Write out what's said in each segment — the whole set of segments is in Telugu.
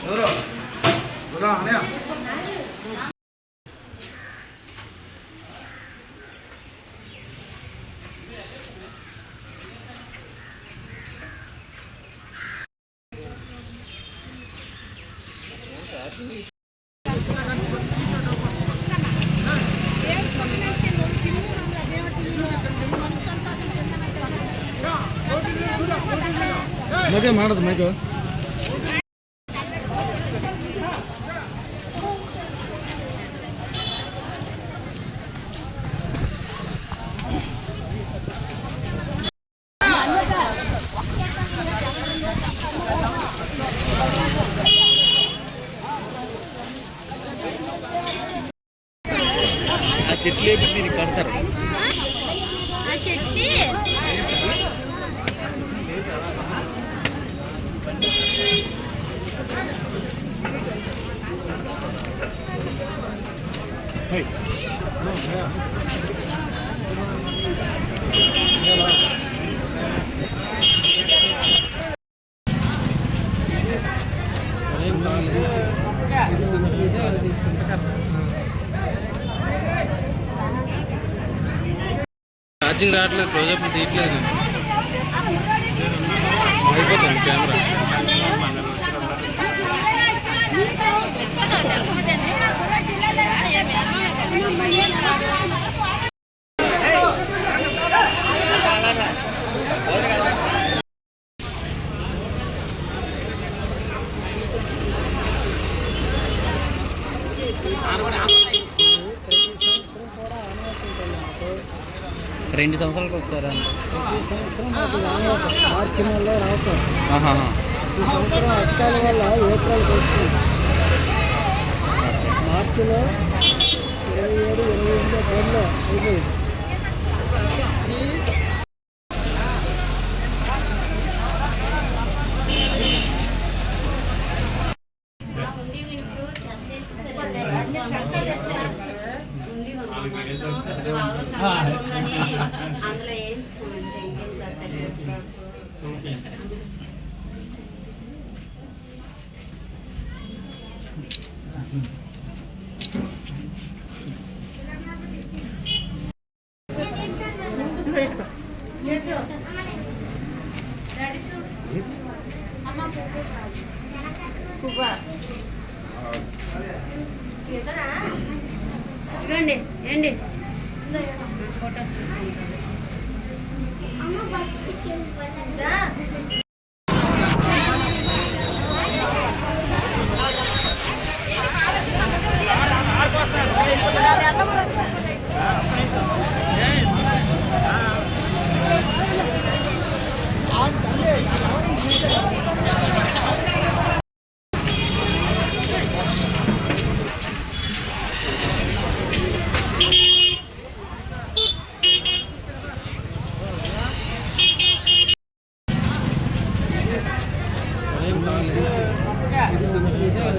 ఎవరో అన్నయ్య ಮಗ ಮಾಡೋದು ಮಗ ఆ చెట్లు దీన్ని కడతారు ఆ చెట్టు ఛార్జింగ్ రావట్లేదు, ప్రాజెక్ట్ తీయట్లేదు, అయిపోతుంది కెమెరా. రెండు సంవత్సరాలకు ఒకసారి మార్చి నెలలో రావటం. ఈ సంవత్సరం అధికారుల వల్ల ఏప్రిల్కి వస్తుంది. మార్చిలో 27, 28 టైంలో అయిపోయింది. అందులో ఏం ఇదిగోండి ఏండి ఫోటోస్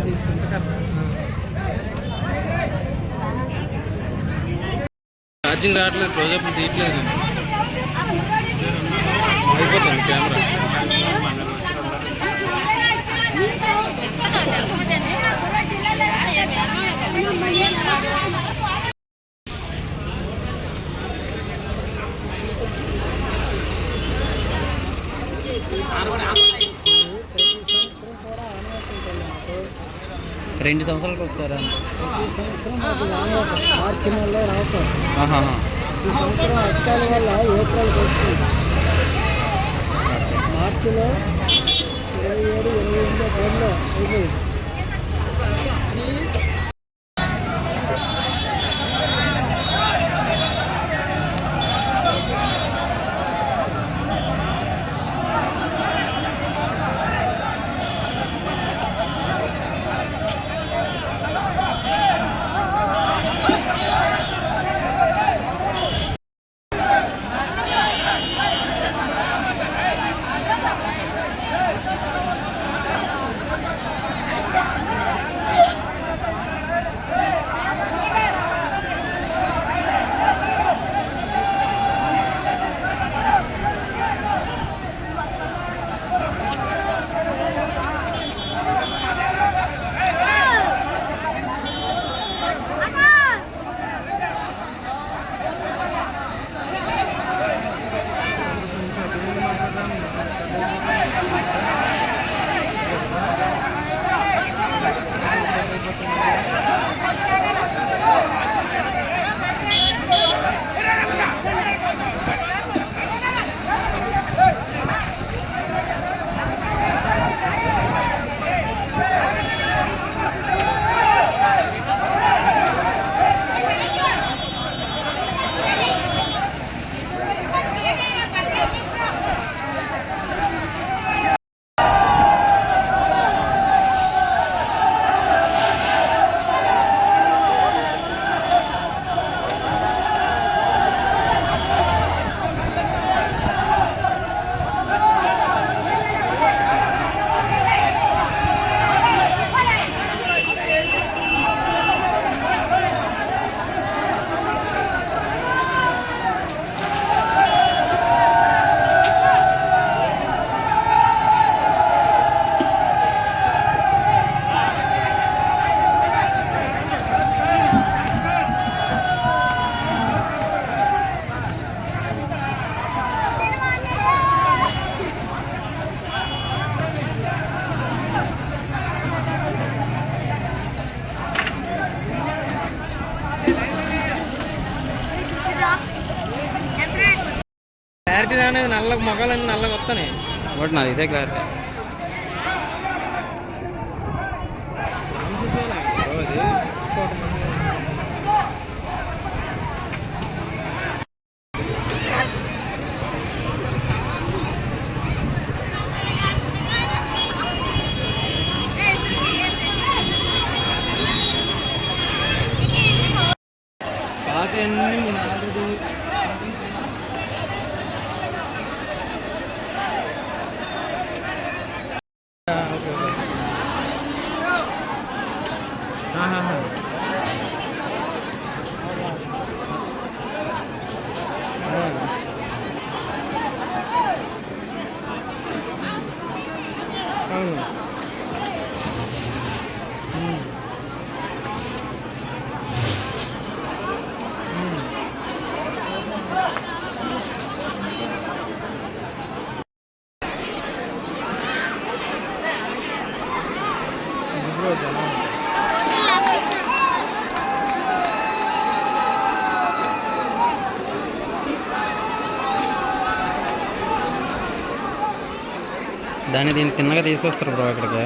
తీసుకుంటాను. ఛార్జింగ్ రావట్లేదు, ప్రాజెక్ట్ తీయట్లేదు, అయిపోతుంది కెమెరా. రెండు సంవత్సరాలకు ఒకసారి ఈ సంవత్సరం మార్చి నెలలో రావటం. ఈ సంవత్సరం అధికారుల వల్ల ఏప్రిల్కి వస్తుంది. మార్చిలో 27, 28 అనేది నల్లగా మొగాలన్నీ నల్లగా వస్తాయి. బట్ నాది ఇదే క్లారిటీ. దీన్ని తిన్నగా తీసుకొస్తారు బ్రో ఇక్కడికి.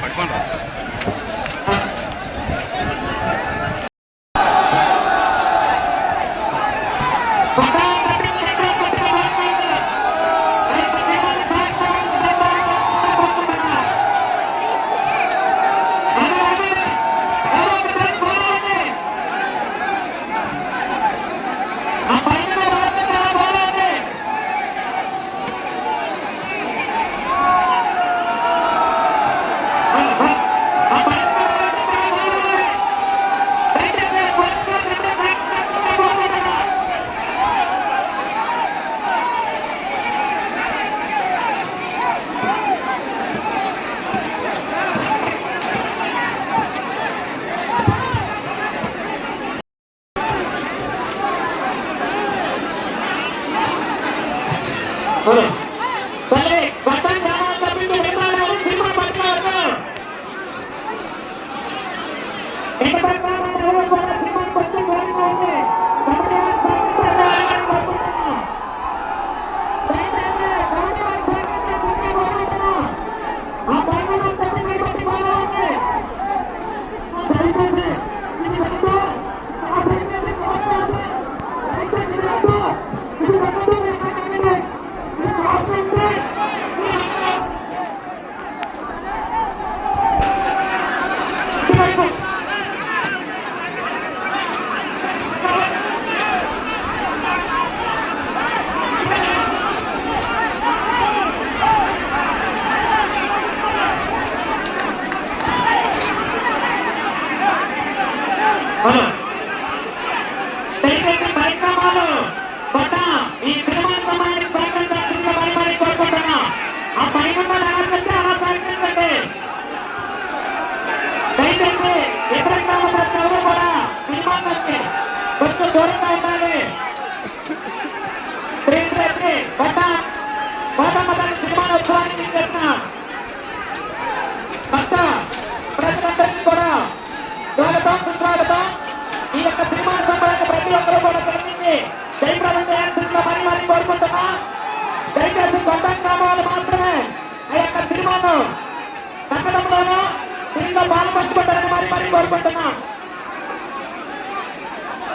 పట్టుకోండి.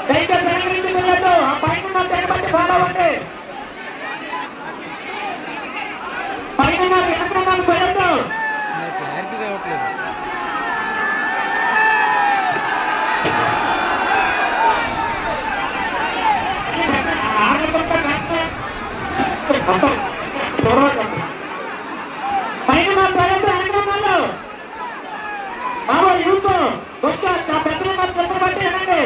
దయచేసి వెనక నుంచి వెళ్ళొద్దు. ఆ పైన ఉన్న తెగబట్టి ఫాలో అవ్వండి. పైన వెనక వెళ్ళొద్దు. క్లారిటీ రావట్లేదు. పైన బాబా యూత్ పెద్దబట్టి వినండి.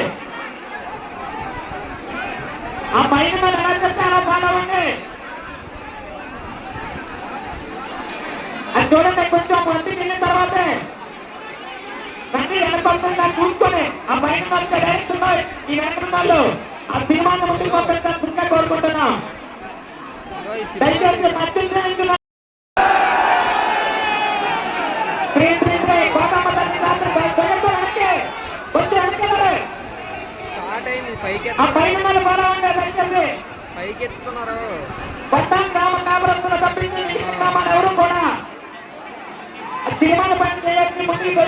ఆ పైన ఎలా చెప్తే అలా ఫాలో అవ్వండి. అది చూడండి, కొంచెం వంటి వెళ్ళిన తర్వాతే రండి వెనకొస్తుందా చూసుకొని ఆ పైన డైరెక్ట్ ఉన్నాయి. ఈ వెనకలు ఆ సినిమాను ముందుకు పంపిస్తాను కోరుకుంటున్నాం. దయచేసి నచ్చింది స్టార్ట్ అయింది. పైకి ఎత్తుతున్నారు. ఎవరు కూడా సినిమాలు పని చేయాల్సి ముందుకు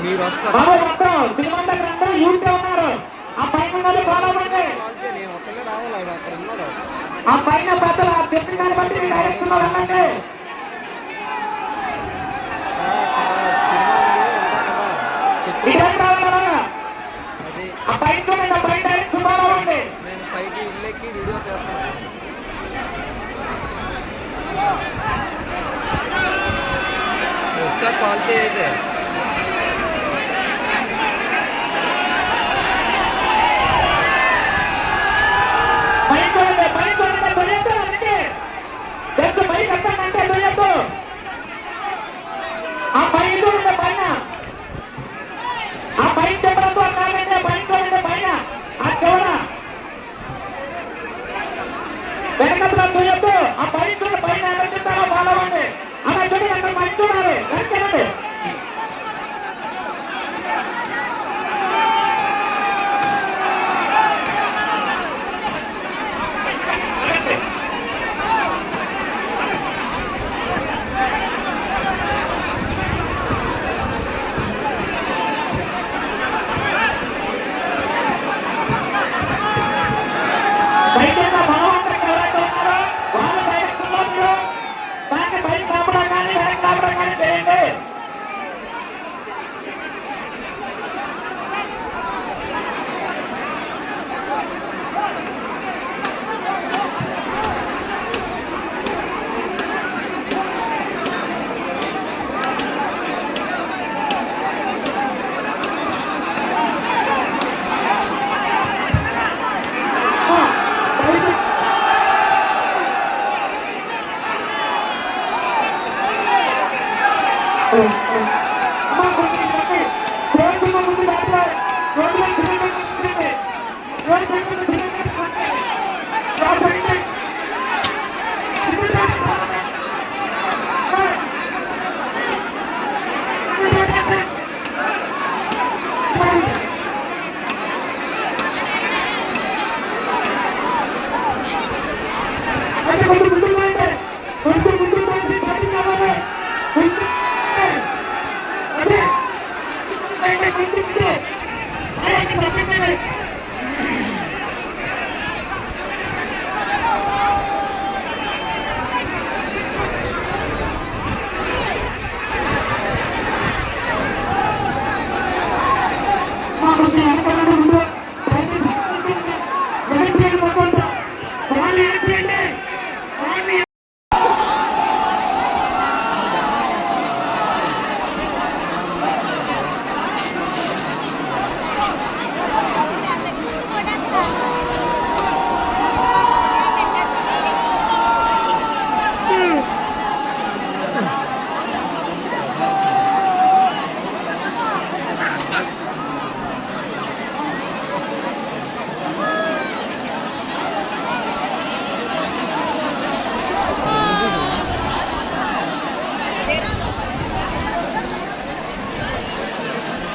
మీరు వస్తారా? సినిమా దగ్గర అందరూ యూనిట్ ఉన్నారు. ఆ పైన ఫాలో అవ్వండి. నేను ఒక్కనే రావాలి. అక్కడ ఉన్నాడు. ఆ పైన పెద్దలు ఆ చెప్పిన బట్టి డైరెక్ట్ వెళ్ళండి. ఆ పైన చూడండి, ఆ పైన డైరెక్ట్ ఫాలో అవ్వండి. నేను పైకి ఇళ్ళకి వీడియో చేస్తాను. వచ్చా కాల్ చేయైతే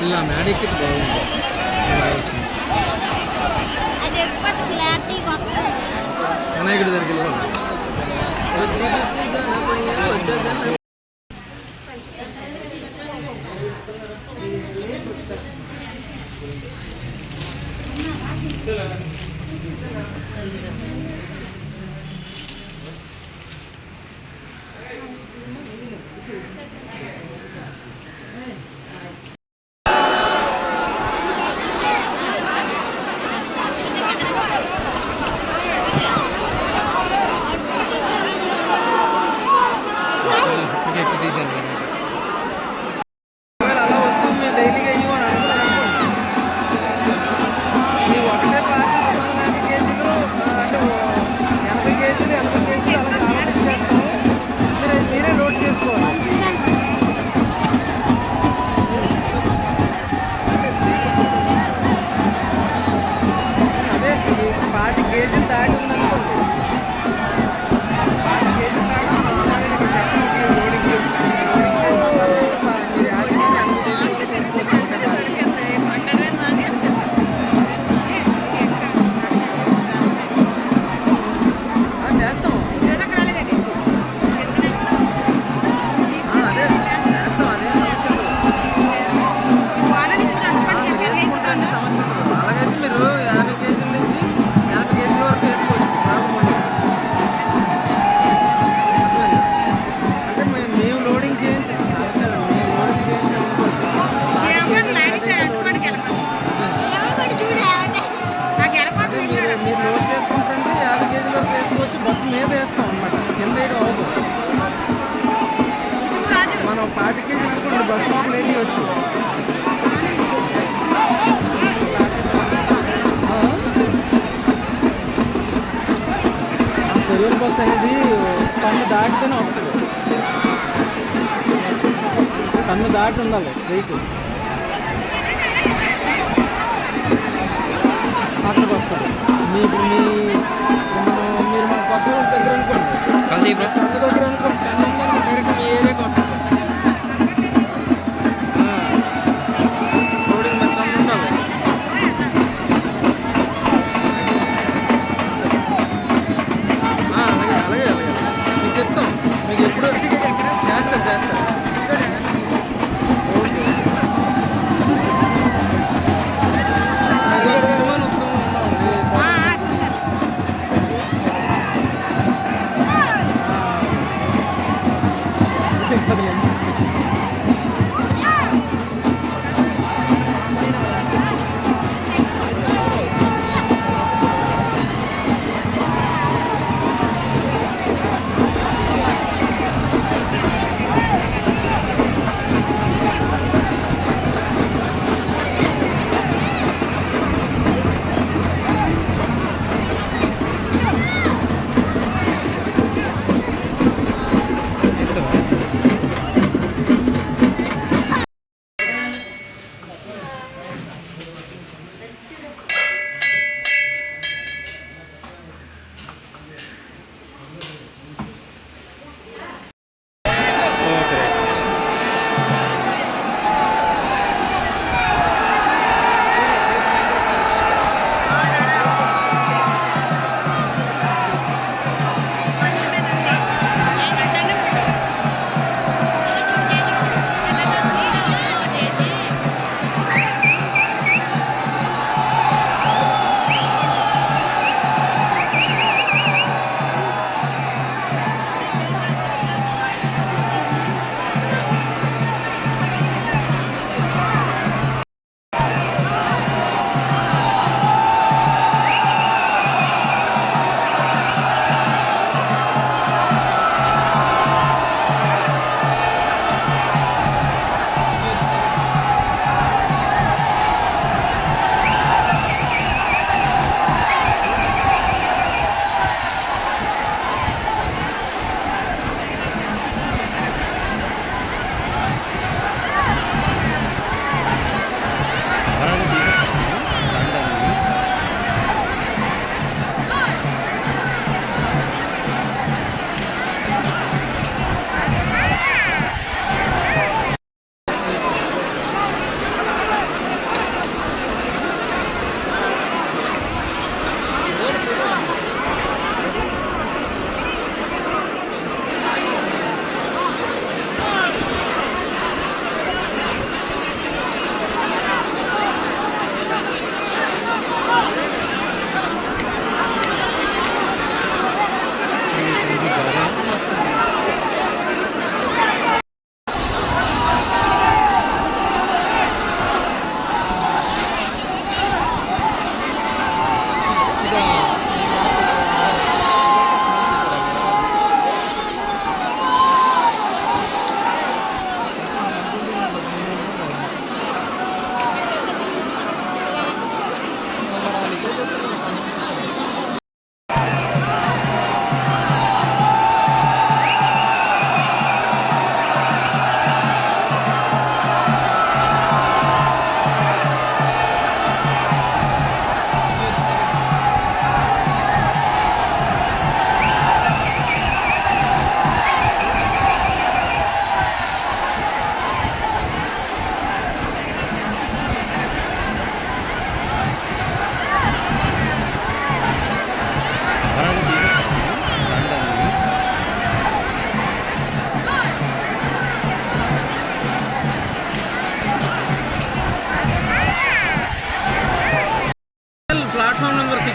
ఇలా మ్యాడిక్ బాగుంది. అది ఎక్కువ క్లారిటీగా వస్తుంది. వినాయకుడి దగ్గరికి ఎక్కువ తీసాను అలా వచ్చి మీరు డైలీగా ఇవ్వని అనుకున్నాను. మీ ఒకటే పార్టీ 150 కేజీలు అంటే 80 కేజీలు 80 కేజీలు అలా ఆలోచన చేస్తాము. మీరే లోడ్ చేసుకోవాలి. అదే 50 కేజీలు దాటి ఉందనుకోండి, 50 కేజీలు దాటి లోడింగ్ చేస్తాం. అదే చేస్తాం. అదే అలాగైతే మీరు 50 కేజీల నుంచి 80 కేజీల వరకు వేసుకోవచ్చు. అంటే మేము లోడింగ్ చేయించాం. మేము లోడింగ్ చేయించాం. అదే మీరు లోడ్ చేసుకుంటుంటే 50 కేజీల వరకు వేసుకోవచ్చు. బస్సు మీద వేస్తాం అన్నమాట. కింద వేయడం అవ్వదు. మనం 50 కేజీలు అనుకోండి, బస్సు మీద వేయవచ్చు. కొరియర్ బస్ అనేది టన్ను దాటితేనే వస్తుంది. టన్ను దాటి ఉండాలి వెయిట్, అక్కడికి వస్తుంది. మీరు మన కొత్త దగ్గర అనుకోండి, కొత్త దగ్గర అనుకోండి, టన్ను డైరెక్ట్ మీ ఏరియాకి వస్తుంది. లోడింగ్ మరి టన్ను ఉండాలి. అలాగే మీకు చెప్తాం. మీకు ఎప్పుడు చేస్తా ఓకే.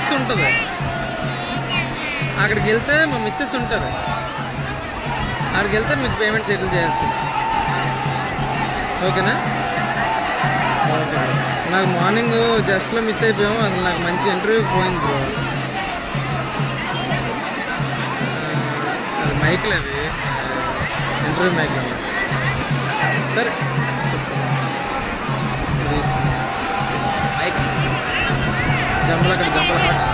6 ఉంటుంది. అక్కడికి వెళ్తే మా మిస్సెస్ ఉంటుంది. అక్కడికి వెళ్తే మీకు పేమెంట్ సెటిల్ చేస్తాను. ఓకేనా? ఓకే. నాకు మార్నింగ్ జస్ట్లో మిస్ అయిపోయాము. అసలు నాకు మంచి ఇంటర్వ్యూ పోయింది బ్రో. అది మైక్లు అవి ఇంటర్వ్యూ మైక్లు అవి. సరే మైక్స్ జంబల్ అక్కడ జంబల్ హాట్స్.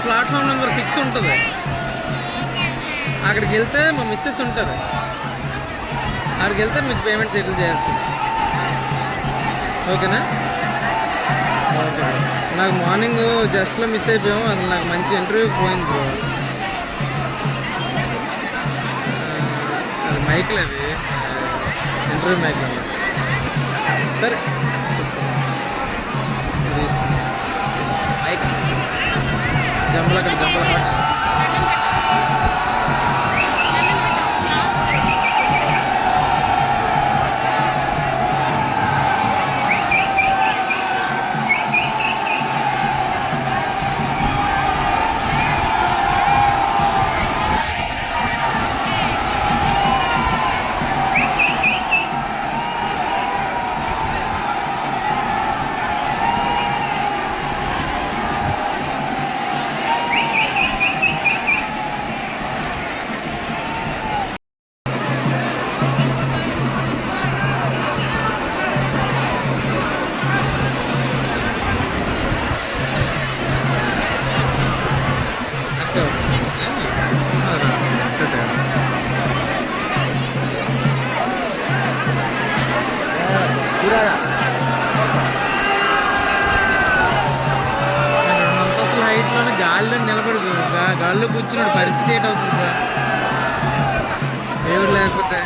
ప్లాట్ఫామ్ నెంబర్ 6 ఉంటుంది. అక్కడికి వెళ్తే మా మిస్సెస్ ఉంటుంది. అక్కడికి వెళ్తే మీకు పేమెంట్ సెటిల్ చేస్తాను. ఓకేనా? ఓకే. నాకు మార్నింగ్ జస్ట్లో మిస్ అయిపోయాము. అసలు నాకు మంచి ఇంటర్వ్యూ పోయింది బ్రో. అది మైక్లు అవి ఇంటర్వ్యూ మైక్లు అవి. సరే మైక్స్ జంబల్ అక్కడ జంబల్ హాట్స్. అంతస్తుల హైట్లోనే గాలిలో నిలబడి గాల్లో కూర్చున్నాడు. పరిస్థితి ఏంటవుతుంది ఎవరు లేకపోతే